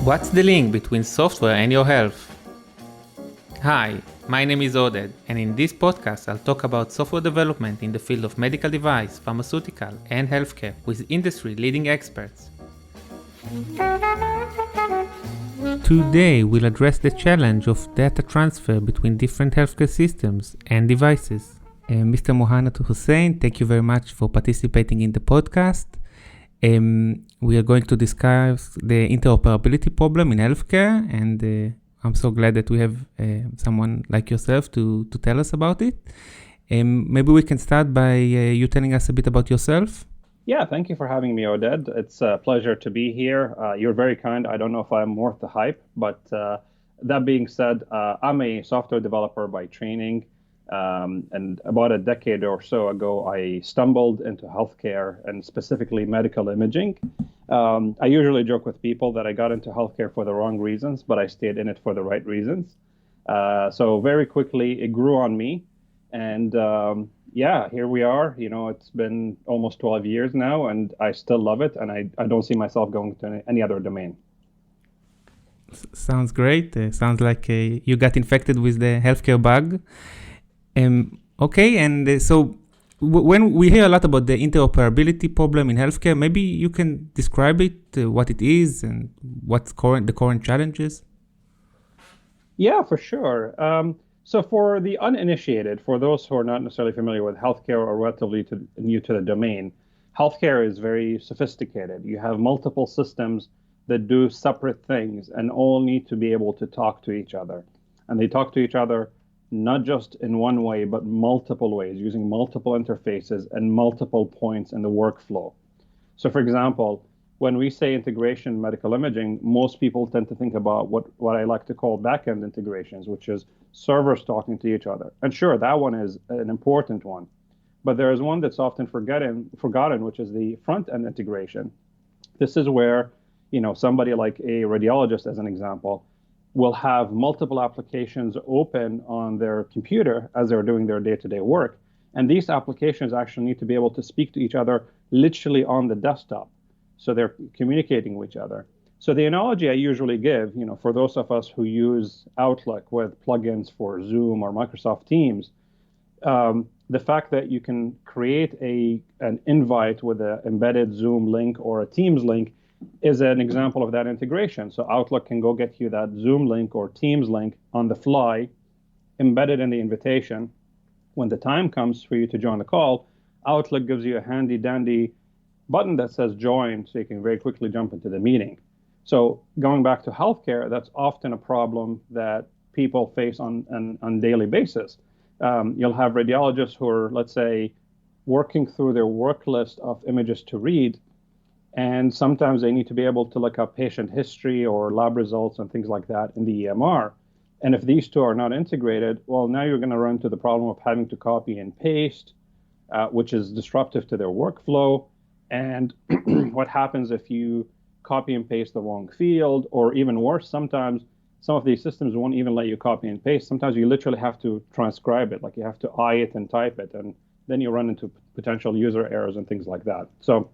What's the link between software and your health? Hi, my name is Oded, and in this podcast I'll talk about software development in the field of medical device, pharmaceutical, and healthcare with industry-leading experts. Today we'll address the challenge of data transfer between different healthcare systems and devices. Mr. Mohammed Hussein, thank you very much for participating in the podcast. We are going to discuss the interoperability problem in healthcare, and I'm so glad that we have someone like yourself to tell us about it. Maybe we can start by you telling us a bit about yourself. Yeah, thank you for having me, Oded. It's a pleasure to be here. You're very kind. I don't know if I'm worth the hype, but that being said, I'm a software developer by training. And about a decade or so ago, I stumbled into healthcare and specifically medical imaging. I usually joke with people that I got into healthcare for the wrong reasons, but I stayed in it for the right reasons. So very quickly, it grew on me. And here we are. You know, it's been almost 12 years now, and I still love it. And I don't see myself going to any other domain. Sounds great. Sounds like you got infected with the healthcare bug. So when we hear a lot about the interoperability problem in healthcare, maybe you can describe it, what it is, and what's the current challenges? Yeah, for sure. So for the uninitiated, for those who are not necessarily familiar with healthcare or relatively new to the domain, healthcare is very sophisticated. You have multiple systems that do separate things and all need to be able to talk to each other. And they talk to each other not just in one way, but multiple ways, using multiple interfaces and multiple points in the workflow. So for example, when we say integration in medical imaging, most people tend to think about what I like to call backend integrations, which is servers talking to each other. And sure, that one is an important one. But there is one that's often forgotten, which is the front-end integration. This is where, somebody like a radiologist, as an example, will have multiple applications open on their computer as they're doing their day-to-day work. And these applications actually need to be able to speak to each other literally on the desktop. So they're communicating with each other. So the analogy I usually give, for those of us who use Outlook with plugins for Zoom or Microsoft Teams, the fact that you can create an invite with an embedded Zoom link or a Teams link is an example of that integration. So Outlook can go get you that Zoom link or Teams link on the fly, embedded in the invitation. When the time comes for you to join the call, Outlook gives you a handy dandy button that says join, so you can very quickly jump into the meeting. So going back to healthcare, that's often a problem that people face on daily basis. You'll have radiologists who are, let's say, working through their work list of images to read, and sometimes they need to be able to look up patient history or lab results and things like that in the EMR. And if these two are not integrated, well, now you're going to run into the problem of having to copy and paste, which is disruptive to their workflow. And what happens if you copy and paste the wrong field, or even worse, sometimes some of these systems won't even let you copy and paste. Sometimes you literally have to transcribe it, like you have to I it and type it, and then you run into potential user errors and things like that. So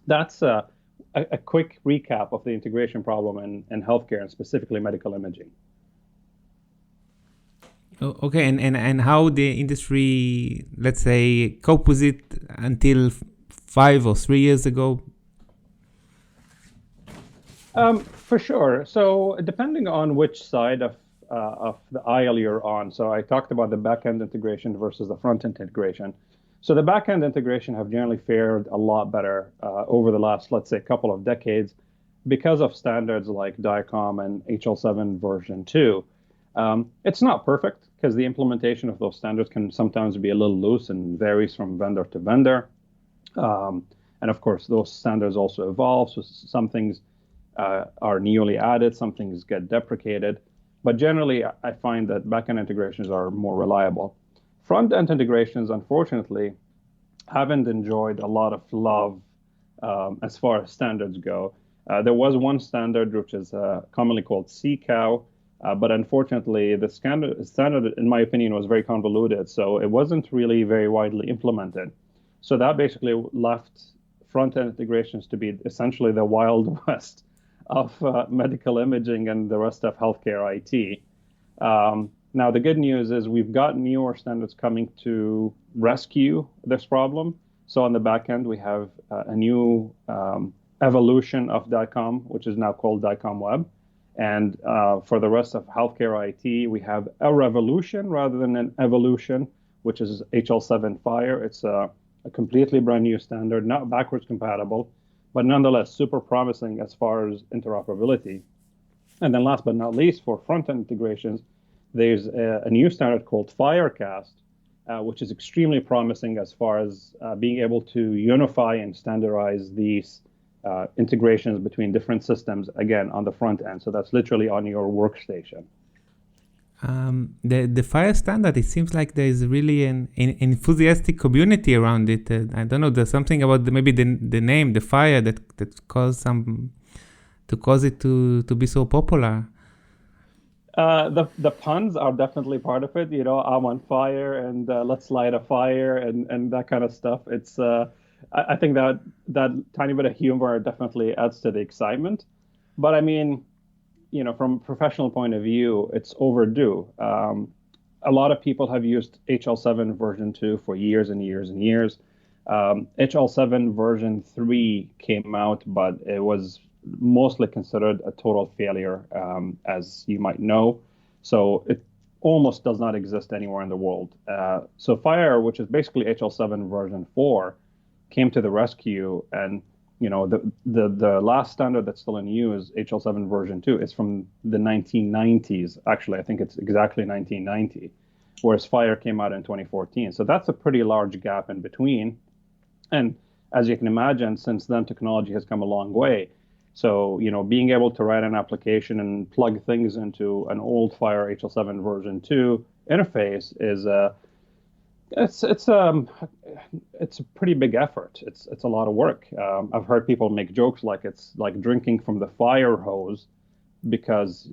that's a quick recap of the integration problem in healthcare and specifically medical imaging. Okay, and how the industry, let's say, cope with it until 5 or 3 years ago? For sure. So depending on which side of the aisle you're on. So I talked about the backend integration versus the front-end integration. So the backend integration have generally fared a lot better over the last, let's say, couple of decades because of standards like DICOM and HL7 version 2. It's not perfect because the implementation of those standards can sometimes be a little loose and varies from vendor to vendor. And of course, those standards also evolve. So some things are newly added, some things get deprecated. But generally, I find that backend integrations are more reliable. Front-end integrations, unfortunately, haven't enjoyed a lot of love as far as standards go. There was one standard, which is commonly called CCAO, but unfortunately, the standard, in my opinion, was very convoluted, so it wasn't really very widely implemented. So that basically left front-end integrations to be essentially the Wild West. of medical imaging and the rest of healthcare IT. Now, the good news is we've got newer standards coming to rescue this problem. So on the back end, we have a new evolution of DICOM, which is now called DICOM Web. And for the rest of healthcare IT, we have a revolution rather than an evolution, which is HL7 Fire. It's a completely brand new standard, not backwards compatible, but nonetheless super promising as far as interoperability. And then last but not least, for front-end integrations, there's a new standard called Firecast, which is extremely promising as far as being able to unify and standardize these integrations between different systems, again, on the front end. So that's literally on your workstation. The Fire standard, it seems like there is really an enthusiastic community around it. I don't know, there's something about maybe the name, the Fire, that caused it to be so popular. The puns are definitely part of it. You know, I'm on fire and let's light a fire and that kind of stuff. It's I think that tiny bit of humor definitely adds to the excitement. But I mean, you know, from a professional point of view, it's overdue. A lot of people have used HL7 version 2 for years and years and years. HL7 version 3 came out, but it was mostly considered a total failure, as you might know. So it almost does not exist anywhere in the world. So Fire, which is basically HL7 version 4, came to the rescue, and you know the last standard that's still in use, HL7 version 2, is from the 1990s. Actually, I think it's exactly 1990, whereas Fire came out in 2014. So that's a pretty large gap in between. And as you can imagine, since then, technology has come a long way. So, you know, being able to write an application and plug things into an old Fire HL7 version 2 interface is it's a pretty big effort. It's a lot of work. I've heard people make jokes like it's like drinking from the fire hose because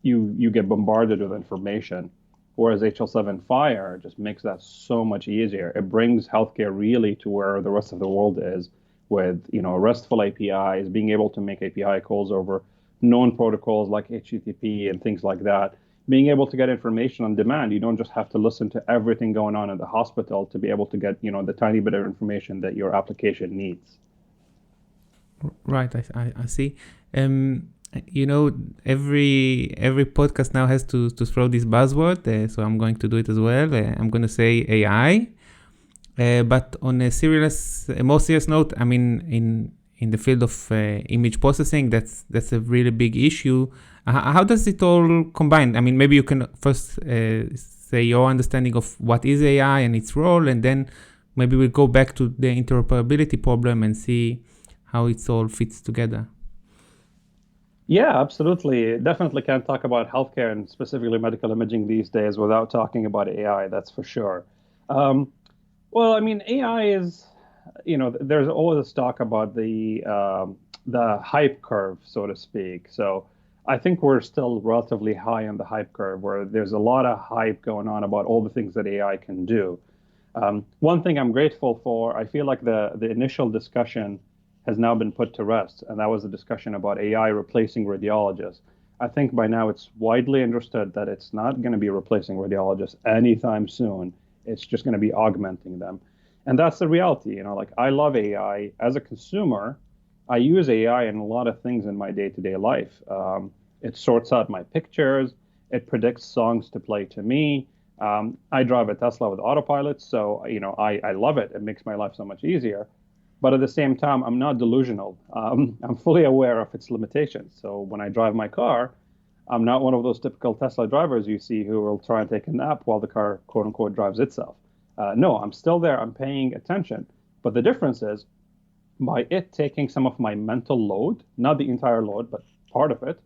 you get bombarded with information, whereas HL7 Fire just makes that so much easier. It brings healthcare really to where the rest of the world is, with, you know, RESTful APIs, being able to make API calls over known protocols like HTTP and things like that, being able to get information on demand. You don't just have to listen to everything going on in the hospital to be able to get, you know, the tiny bit of information that your application needs. Right, I see. You know, every podcast now has to throw this buzzword, so I'm going to do it as well. I'm going to say AI. But on a more serious note, I mean, in the field of image processing, that's a really big issue. How does it all combine? I mean, maybe you can first say your understanding of what is AI and its role, and then maybe we'll go back to the interoperability problem and see how it all fits together. Yeah, absolutely. Definitely can't talk about healthcare and specifically medical imaging these days without talking about AI, that's for sure. Well, I mean, AI is, you know, there's always talk about the hype curve, so to speak. So I think we're still relatively high on the hype curve, where there's a lot of hype going on about all the things that AI can do. One thing I'm grateful for, I feel like the initial discussion has now been put to rest, and that was a discussion about AI replacing radiologists. I think by now it's widely understood that it's not going to be replacing radiologists anytime soon. It's just going to be augmenting them. And that's the reality. You know, like, I love AI. As a consumer, I use AI in a lot of things in my day-to-day life. It sorts out my pictures. It predicts songs to play to me. I drive a Tesla with autopilot, so, you know, I love it. It makes my life so much easier. But at the same time, I'm not delusional. I'm fully aware of its limitations. So when I drive my car, I'm not one of those typical Tesla drivers you see who will try and take a nap while the car, quote unquote, drives itself. No, I'm still there. I'm paying attention. But the difference is, by it taking some of my mental load, not the entire load, but part of it,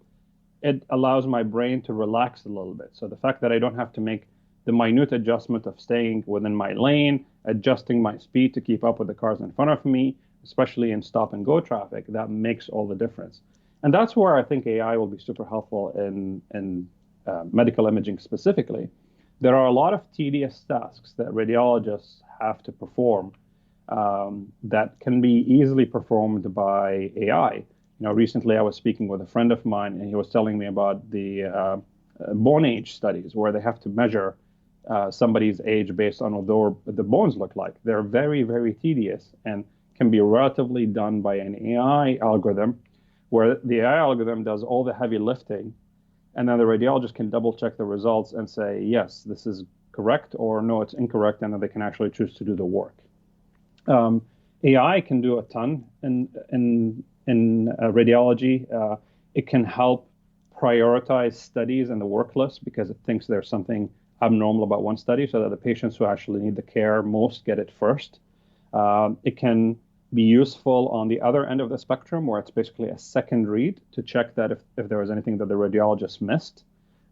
it allows my brain to relax a little bit. So the fact that I don't have to make the minute adjustment of staying within my lane, adjusting my speed to keep up with the cars in front of me, especially in stop and go traffic, that makes all the difference. And that's where I think AI will be super helpful in medical imaging specifically. There are a lot of tedious tasks that radiologists have to perform that can be easily performed by AI. Recently I was speaking with a friend of mine, and he was telling me about the bone age studies where they have to measure somebody's age based on what the bones look like. They're very, very tedious and can be relatively done by an AI algorithm, where the AI algorithm does all the heavy lifting, and then the radiologist can double check the results and say, yes, this is correct, or no, it's incorrect, and then they can actually choose to do the work. AI can do a ton in radiology. It can help prioritize studies in the work list because it thinks there's something abnormal about one study, so that the patients who actually need the care most get it first. It can be useful on the other end of the spectrum, where it's basically a second read to check that if there was anything that the radiologist missed.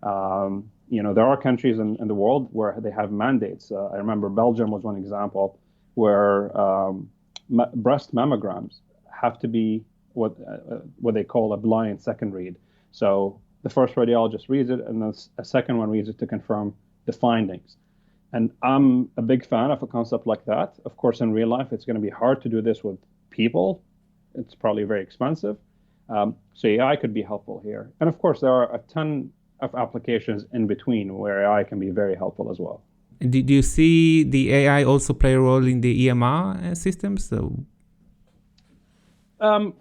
There are countries in the world where they have mandates. I remember Belgium was one example where breast mammograms have to be what they call a blind second read. So the first radiologist reads it, and then a second one reads it to confirm the findings. And I'm a big fan of a concept like that. Of course, in real life, it's going to be hard to do this with people. It's probably very expensive. So AI could be helpful here. And of course, there are a ton of applications in between where AI can be very helpful as well. Do you see the AI also play a role in the EMR systems?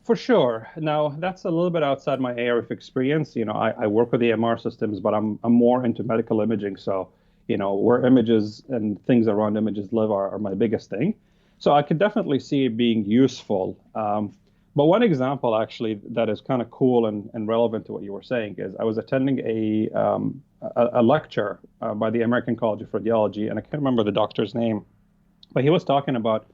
For sure. Now, that's a little bit outside my area of experience. I work with EMR systems, but I'm more into medical imaging. So, where images and things around images live are my biggest thing. So I could definitely see it being useful. But one example, actually, that is kind of cool and relevant to what you were saying is I was attending a lecture by the American College of Radiology, and I can't remember the doctor's name, but he was talking about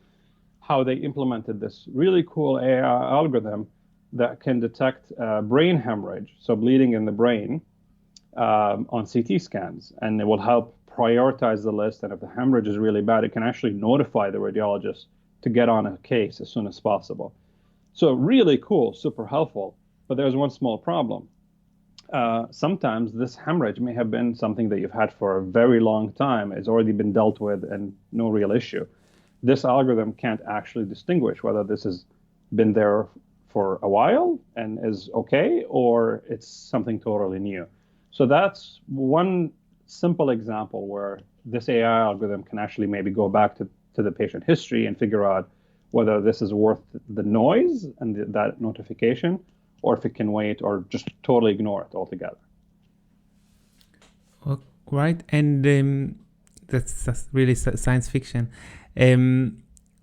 how they implemented this really cool AI algorithm that can detect brain hemorrhage, so bleeding in the brain, on CT scans, and it will help prioritize the list. And if the hemorrhage is really bad, it can actually notify the radiologist to get on a case as soon as possible. So really cool, super helpful. But there's one small problem. Sometimes this hemorrhage may have been something that you've had for a very long time. It's already been dealt with and no real issue. This algorithm can't actually distinguish whether this has been there for a while and is okay, or it's something totally new. So that's one simple example where this AI algorithm can actually maybe go back to the patient history and figure out whether this is worth the noise and that notification, or if it can wait or just totally ignore it altogether. Right, and that's really science fiction.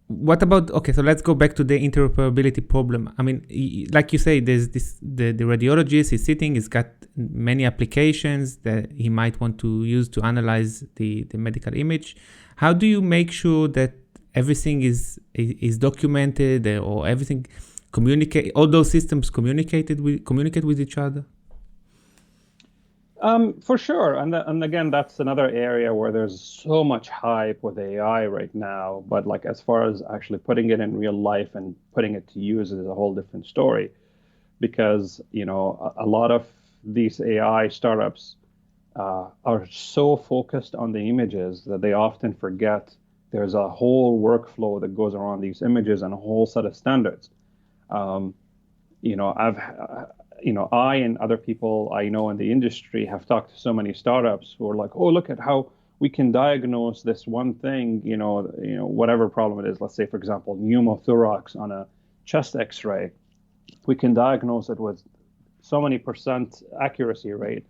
What about, okay, so let's go back to the interoperability problem. I mean, like you say, there's the radiologist is sitting, he's got many applications that he might want to use to analyze the medical image. How do you make sure that everything is documented, or everything all those systems communicate with each other? For sure. And again, that's another area where there's so much hype with AI right now. But like as far as actually putting it in real life and putting it to use is a whole different story. Because, a lot of these AI startups are so focused on the images that they often forget there's a whole workflow that goes around these images and a whole set of standards. I and other people I know in the industry have talked to so many startups who are like, oh, look at how we can diagnose this one thing, whatever problem it is. Let's say, for example, pneumothorax on a chest X-ray. We can diagnose it with so many % accuracy rate.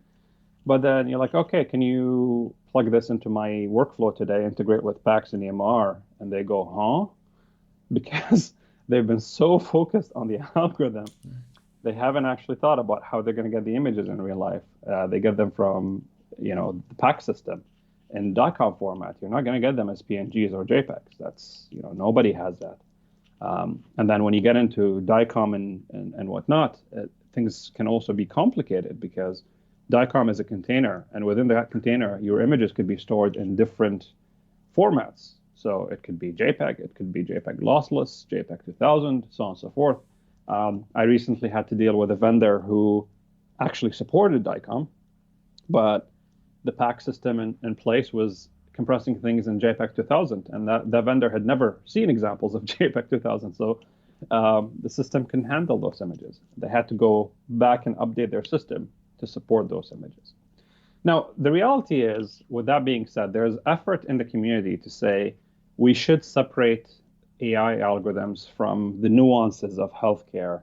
But then you're like, okay, can you plug this into my workflow today, integrate with PACS and EMR? And they go, huh? Because they've been so focused on the algorithm. They haven't actually thought about how they're going to get the images in real life. They get them from, the PACS system in DICOM format. You're not going to get them as PNGs or JPEGs. That's, nobody has that. And then when you get into DICOM and whatnot, things can also be complicated because DICOM is a container, and within that container, your images could be stored in different formats. So it could be JPEG, it could be JPEG lossless, JPEG 2000, so on and so forth. I recently had to deal with a vendor who actually supported DICOM, but the PACS system in place was compressing things in JPEG 2000, and that vendor had never seen examples of JPEG 2000. So the system can handle those images. They had to go back and update their system to support those images. Now, the reality is, with that being said, there's effort in the community to say we should separate AI algorithms from the nuances of healthcare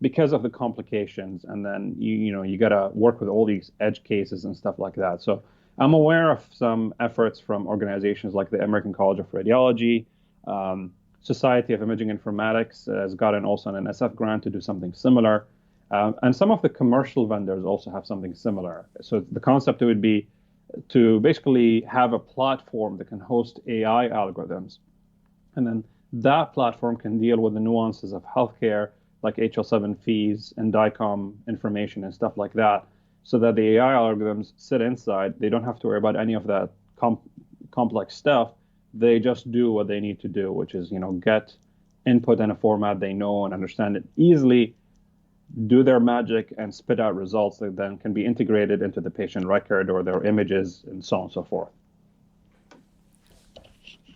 because of the complications, and then you got to work with all these edge cases and stuff like that. So I'm aware of some efforts from organizations like the American College of Radiology, Society of Imaging Informatics has gotten also an NSF grant to do something similar. And some of the commercial vendors also have something similar. So the concept would be to basically have a platform that can host AI algorithms. And then that platform can deal with the nuances of healthcare, like HL7 fees and DICOM information and stuff like that, so that the AI algorithms sit inside. They don't have to worry about any of that complex stuff. They just do what they need to do, which is, get input in a format they know and understand it easily, do their magic, and spit out results that then can be integrated into the patient record or their images and so on and so forth.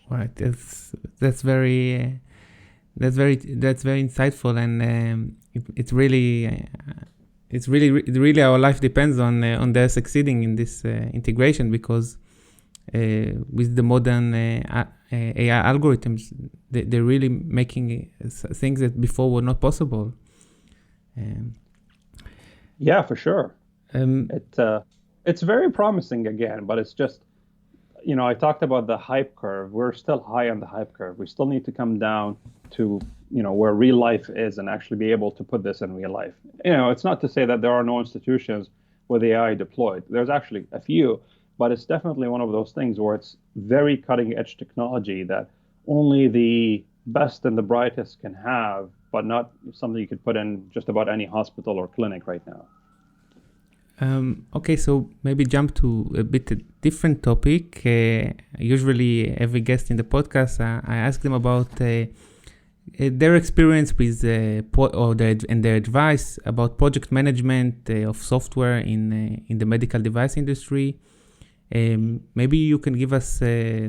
Right. That's very insightful, and it's really our life depends on their succeeding in this integration, because with the modern AI algorithms, they're really making things that before were not possible. Yeah, for sure. It's very promising again, but it's just, I talked about the hype curve. We're still high on the hype curve. We still need to come down to, where real life is and actually be able to put this in real life. It's not to say that there are no institutions with AI deployed. There's actually a few, but it's definitely one of those things where it's very cutting edge technology that only the best and the brightest can have, but not something you could put in just about any hospital or clinic right now. Okay, so maybe jump to a bit different topic. Usually every guest in the podcast, I ask them about their experience with and their advice about project management of software in the medical device industry. Maybe you can give us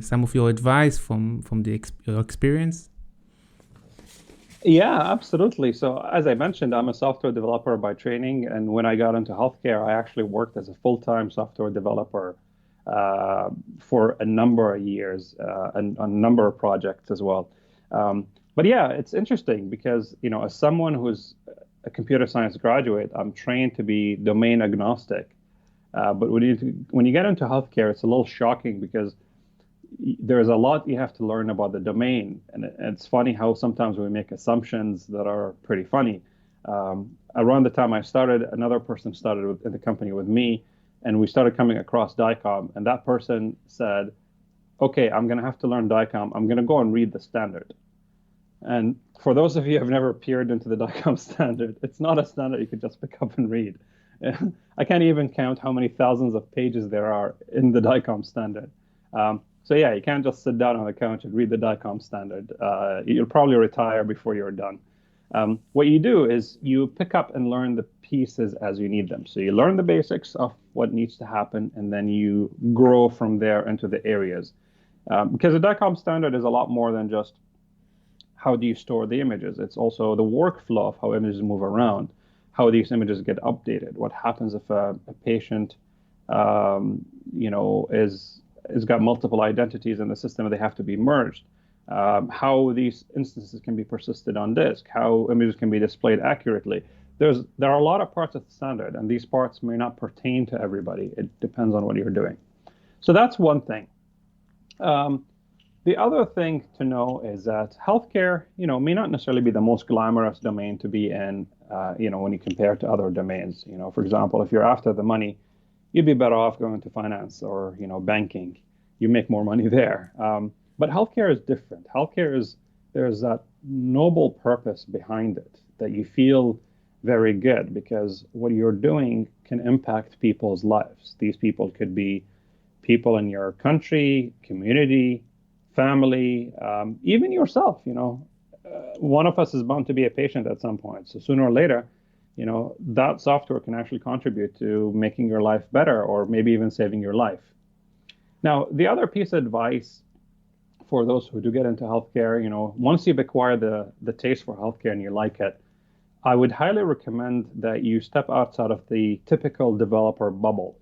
some of your advice from your experience. Yeah, absolutely. So as I mentioned, I'm a software developer by training. And when I got into healthcare, I actually worked as a full-time software developer for a number of years and a number of projects as well. But yeah, it's interesting because, as someone who's a computer science graduate, I'm trained to be domain agnostic. But when you get into healthcare, it's a little shocking because there's a lot you have to learn about the domain. And it's funny how sometimes we make assumptions that are pretty funny. Around the time I started, another person started in the company with me, and we started coming across DICOM. And that person said, okay, I'm going to have to learn DICOM. I'm going to go and read the standard. And for those of you who have never peered into the DICOM standard, it's not a standard you could just pick up and read. I can't even count how many thousands of pages there are in the DICOM standard. So yeah, you can't just sit down on the couch and read the DICOM standard. You'll probably retire before you're done. What you do is you pick up and learn the pieces as you need them. So you learn the basics of what needs to happen, and then you grow from there into the areas. Because the DICOM standard is a lot more than just how do you store the images. It's also the workflow of how images move around, how these images get updated, what happens if a patient has got multiple identities in the system and they have to be merged, how these instances can be persisted on disk, how images can be displayed accurately. There are a lot of parts of the standard, and these parts may not pertain to everybody. It depends on what you're doing. So that's one thing. The other thing to know is that healthcare, may not necessarily be the most glamorous domain to be in, when you compare it to other domains. For example, if you're after the money, you'd be better off going to finance or, banking. You make more money there. But healthcare is different. There's that noble purpose behind it that you feel very good because what you're doing can impact people's lives. These people could be people in your country, community, family, even yourself. One of us is bound to be a patient at some point. So sooner or later, that software can actually contribute to making your life better or maybe even saving your life. Now, the other piece of advice for those who do get into healthcare, once you've acquired the taste for healthcare and you like it, I would highly recommend that you step outside of the typical developer bubble.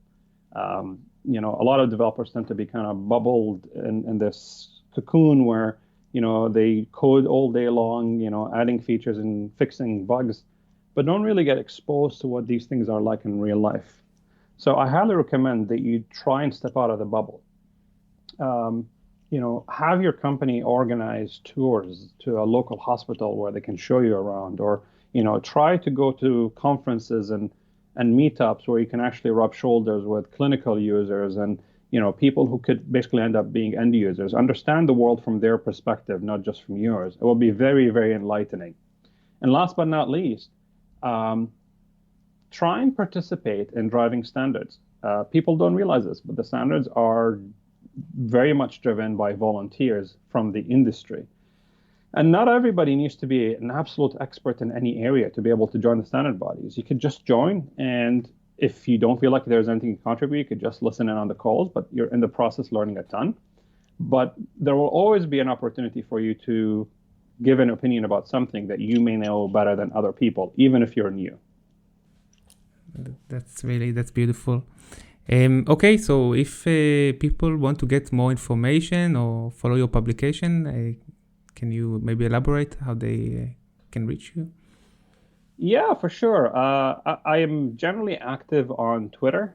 A lot of developers tend to be kind of bubbled in this cocoon where, they code all day long, adding features and fixing bugs, but don't really get exposed to what these things are like in real life. So I highly recommend that you try and step out of the bubble. Have your company organize tours to a local hospital where they can show you around, or, try to go to conferences and meetups where you can actually rub shoulders with clinical users and, people who could basically end up being end users. Understand the world from their perspective, not just from yours. It will be very, very enlightening. And last but not least, try and participate in driving standards. People don't realize this, but the standards are very much driven by volunteers from the industry. And not everybody needs to be an absolute expert in any area to be able to join the standard bodies. You could just join, and if you don't feel like there's anything you contribute, you could just listen in on the calls, but you're in the process learning a ton. But there will always be an opportunity for you to give an opinion about something that you may know better than other people, even if you're new. That's beautiful. Okay, so if people want to get more information or follow your publication, can you maybe elaborate how they can reach you? Yeah, for sure. I am generally active on Twitter.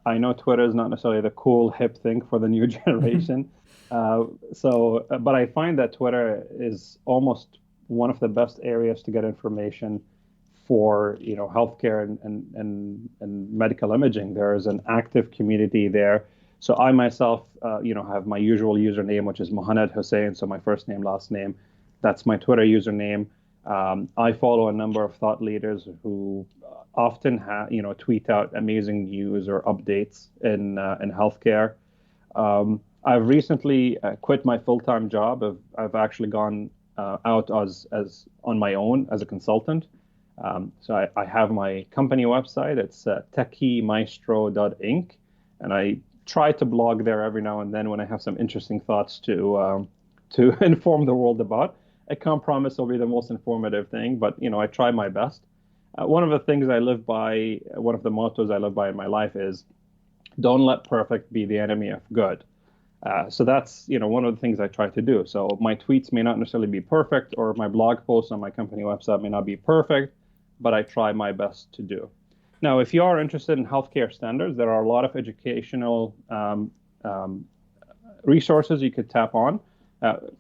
I know Twitter is not necessarily the cool, hip thing for the new generation. But I find that Twitter is almost one of the best areas to get information for healthcare and medical imaging. There is an active community there. So I myself, have my usual username, which is Mohammed Hussein. So my first name, last name. That's my Twitter username. I follow a number of thought leaders who often tweet out amazing news or updates in healthcare. I've recently quit my full-time job. I've actually gone out as on my own as a consultant. So I have my company website. It's techymaestro.inc, and I try to blog there every now and then when I have some interesting thoughts to inform the world about. I can't promise it'll be the most informative thing, but I try my best. One of the things I live by, one of the mottos I live by in my life is, don't let perfect be the enemy of good. So that's one of the things I try to do. So my tweets may not necessarily be perfect, or my blog posts on my company website may not be perfect, but I try my best to do. Now, if you are interested in healthcare standards, there are a lot of educational resources you could tap on.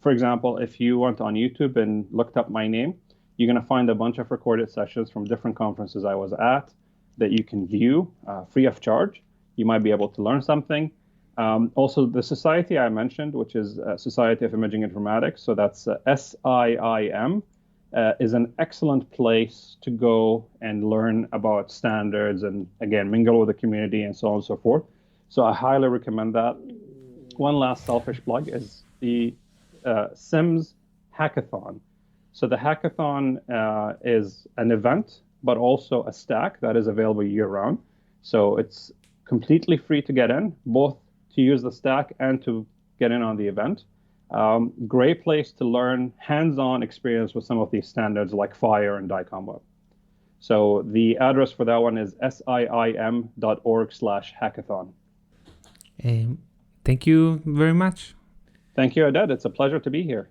For example, if you went on YouTube and looked up my name, you're going to find a bunch of recorded sessions from different conferences I was at that you can view free of charge. You might be able to learn something. Also, the society I mentioned, which is Society of Imaging Informatics, so that's SIIM, is an excellent place to go and learn about standards and, again, mingle with the community and so on and so forth. So I highly recommend that. One last selfish plug is the SIMS Hackathon. So the hackathon is an event, but also a stack that is available year-round. So it's completely free to get in, both to use the stack and to get in on the event. Great place to learn hands-on experience with some of these standards like Fire and DICOM Web. So the address for that one is siim.org/hackathon. Thank you very much. Thank you, Aded. It's a pleasure to be here.